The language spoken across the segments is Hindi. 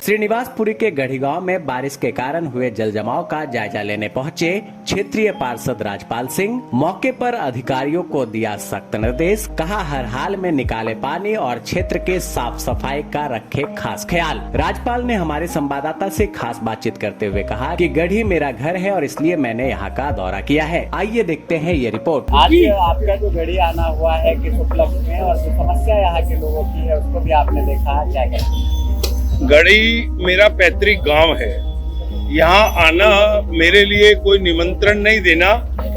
श्रीनिवासपुरी के गढ़ी गांव में बारिश के कारण हुए जल जमाव का जायजा लेने पहुंचे क्षेत्रीय पार्षद राजपाल सिंह। मौके पर अधिकारियों को दिया सख्त निर्देश, कहा हर हाल में निकाले पानी और क्षेत्र के साफ सफाई का रखे खास ख्याल। राजपाल ने हमारे संवाददाता से खास बातचीत करते हुए कहा कि गढ़ी मेरा घर है और इसलिए मैंने यहाँ का दौरा किया है। आइए देखते हैं ये रिपोर्ट। आज आपका जो गढ़ी आना हुआ है किस उपलक्ष्य में और जो समस्या यहाँ के लोगों की है उसको भी आपने देखा, क्या कहते? गढ़ी मेरा पैतृक गांव है। यहाँ आना मेरे लिए कोई निमंत्रण नहीं देना।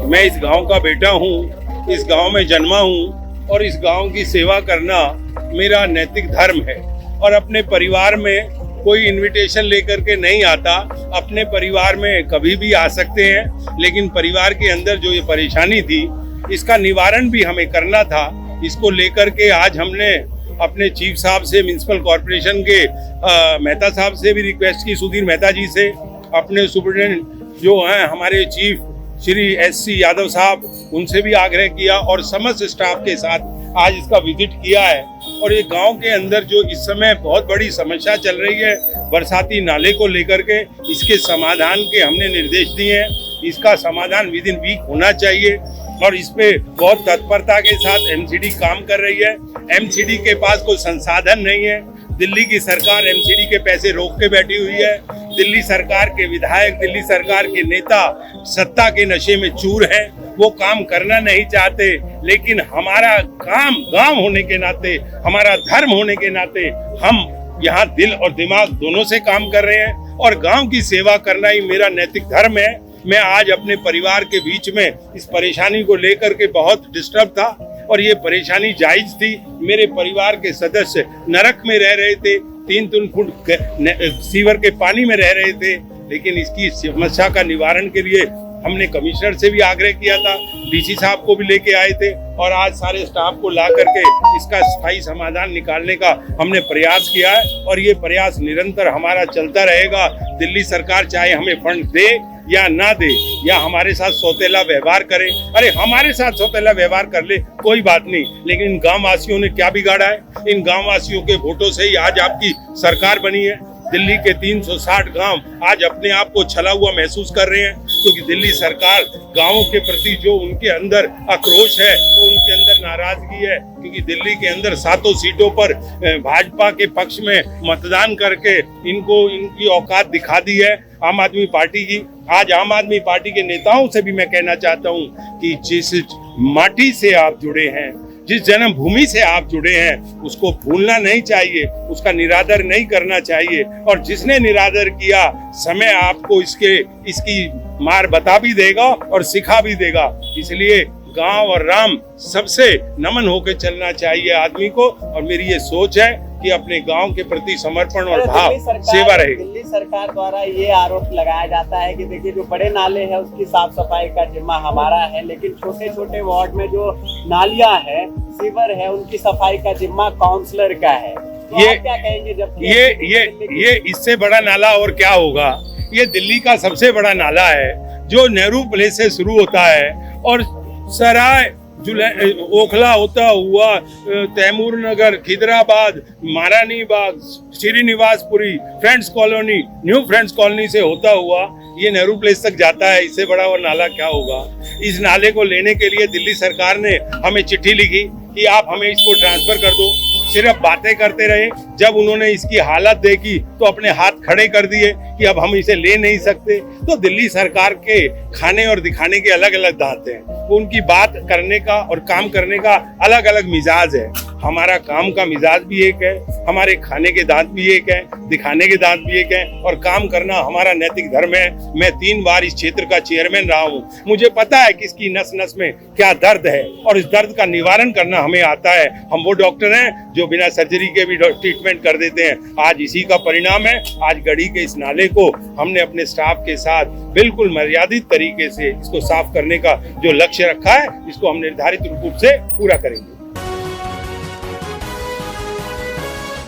मैं इस गांव का बेटा हूँ, इस गांव में जन्मा हूँ और इस गांव की सेवा करना मेरा नैतिक धर्म है। और अपने परिवार में कोई इनविटेशन लेकर के नहीं आता। अपने परिवार में कभी भी आ सकते हैं, लेकिन परिवार के अंदर जो ये परेशानी थी इसका निवारण भी हमें करना था। इसको लेकर के आज हमने अपने चीफ साहब से, म्युनिसिपल कॉरपोरेशन के मेहता साहब से भी रिक्वेस्ट की, सुधीर मेहता जी से, अपने सुपरिटेंडेंट जो हैं हमारे चीफ श्री SC यादव साहब, उनसे भी आग्रह किया और समस्त स्टाफ के साथ आज इसका विजिट किया है। और ये गांव के अंदर जो इस समय बहुत बड़ी समस्या चल रही है बरसाती नाले को लेकर के, इसके समाधान के हमने निर्देश दिए हैं। इसका समाधान विद इन वीक होना चाहिए और इस पे बहुत तत्परता के साथ MCD काम कर रही है। MCD के पास कोई संसाधन नहीं है। दिल्ली की सरकार MCD के पैसे रोक के बैठी हुई है। दिल्ली सरकार के विधायक, दिल्ली सरकार के नेता सत्ता के नशे में चूर हैं, वो काम करना नहीं चाहते। लेकिन हमारा काम गांव होने के नाते, हमारा धर्म होने के नाते हम यहाँ दिल और दिमाग दोनों से काम कर रहे हैं और गांव की सेवा करना ही मेरा नैतिक धर्म है। मैं आज अपने परिवार के बीच में इस परेशानी को लेकर के बहुत डिस्टर्ब था और ये परेशानी जायज थी। मेरे परिवार के सदस्य नरक में रह रहे थे, 3-3 फुट सीवर के पानी में रह रहे थे। लेकिन इसकी समस्या का निवारण के लिए हमने कमिश्नर से भी आग्रह किया था, DC साहब को भी लेके आए थे और आज सारे स्टाफ को ला करके इसका स्थायी समाधान निकालने का हमने प्रयास किया है और ये प्रयास निरंतर हमारा चलता रहेगा। दिल्ली सरकार चाहे हमें फंड दे या ना दे या हमारे साथ सौतेला व्यवहार करे, अरे हमारे साथ सौतेला व्यवहार कर ले, कोई बात नहीं, लेकिन इन गाँव वासियों ने क्या बिगाड़ा है? इन गाँव वासियों के वोटों से ही आज आपकी सरकार बनी है। दिल्ली के 360 गांव आज अपने आप को छला हुआ महसूस कर रहे हैं, क्योंकि दिल्ली सरकार गांवों के प्रति जो उनके अंदर आक्रोश है, वो उनके अंदर नाराजगी है, क्योंकि दिल्ली के अंदर 7 सीटों पर भाजपा के पक्ष में मतदान करके इनको इनकी औकात दिखा दी है आम आदमी पार्टी की। आज आम आदमी पार्टी के नेताओं से भी मैं कहना चाहता हूँ कि जिस माटी से आप जुड़े हैं, जिस जन्मभूमि से आप जुड़े हैं, उसको भूलना नहीं चाहिए, उसका निरादर नहीं करना चाहिए। और जिसने निरादर किया, समय आपको इसकी मार बता भी देगा और सिखा भी देगा। इसलिए गांव और राम सबसे नमन होकर चलना चाहिए आदमी को। और मेरी ये सोच है कि अपने गांव के प्रति समर्पण और भाव सेवा रहे। दिल्ली सरकार द्वारा ये आरोप लगाया जाता है कि देखिए जो बड़े नाले हैं उसकी साफ सफाई का जिम्मा हमारा है, लेकिन छोटे छोटे वार्ड में जो नालियां हैं, सीवर है, उनकी सफाई का जिम्मा काउंसलर का है। तो ये क्या कहेंगे? जब ये इससे बड़ा नाला और क्या होगा? ये दिल्ली का सबसे बड़ा नाला है जो नेहरू प्लेस से शुरू होता है और सराय ओखला होता हुआ Taimur Nagar, Khidrabad, Maharani Bagh, Srinivaspuri, friends colony, new friends colony से होता हुआ ये नेहरू प्लेस तक जाता है। इससे बड़ा वो नाला क्या होगा? इस नाले को लेने के लिए दिल्ली सरकार ने हमें चिट्ठी लिखी कि आप हमें इसको ट्रांसफर कर दो। सिर्फ बातें करते रहे। जब उन्होंने इसकी हालत देखी तो अपने हाथ खड़े कर दिए कि अब हम इसे ले नहीं सकते। तो दिल्ली सरकार के खाने और दिखाने के अलग अलग दांत हैं, उनकी बात करने का और काम करने का अलग अलग मिजाज है। हमारा काम का मिजाज भी एक है, हमारे खाने के दांत भी एक है, दिखाने के दांत भी एक है और काम करना हमारा नैतिक धर्म है। मैं 3 बार इस क्षेत्र का चेयरमैन रहा हूँ। मुझे पता है कि इसकी नस नस में क्या दर्द है और इस दर्द का निवारण करना हमें आता है। हम वो डॉक्टर हैं जो बिना सर्जरी के भी ट्रीटमेंट कर देते हैं। आज इसी का परिणाम है। आज गढ़ी के इस नाले को हमने अपने स्टाफ के साथ बिल्कुल मर्यादित तरीके से इसको साफ करने का जो लक्ष्य रखा है, इसको हम निर्धारित रूप से पूरा करेंगे।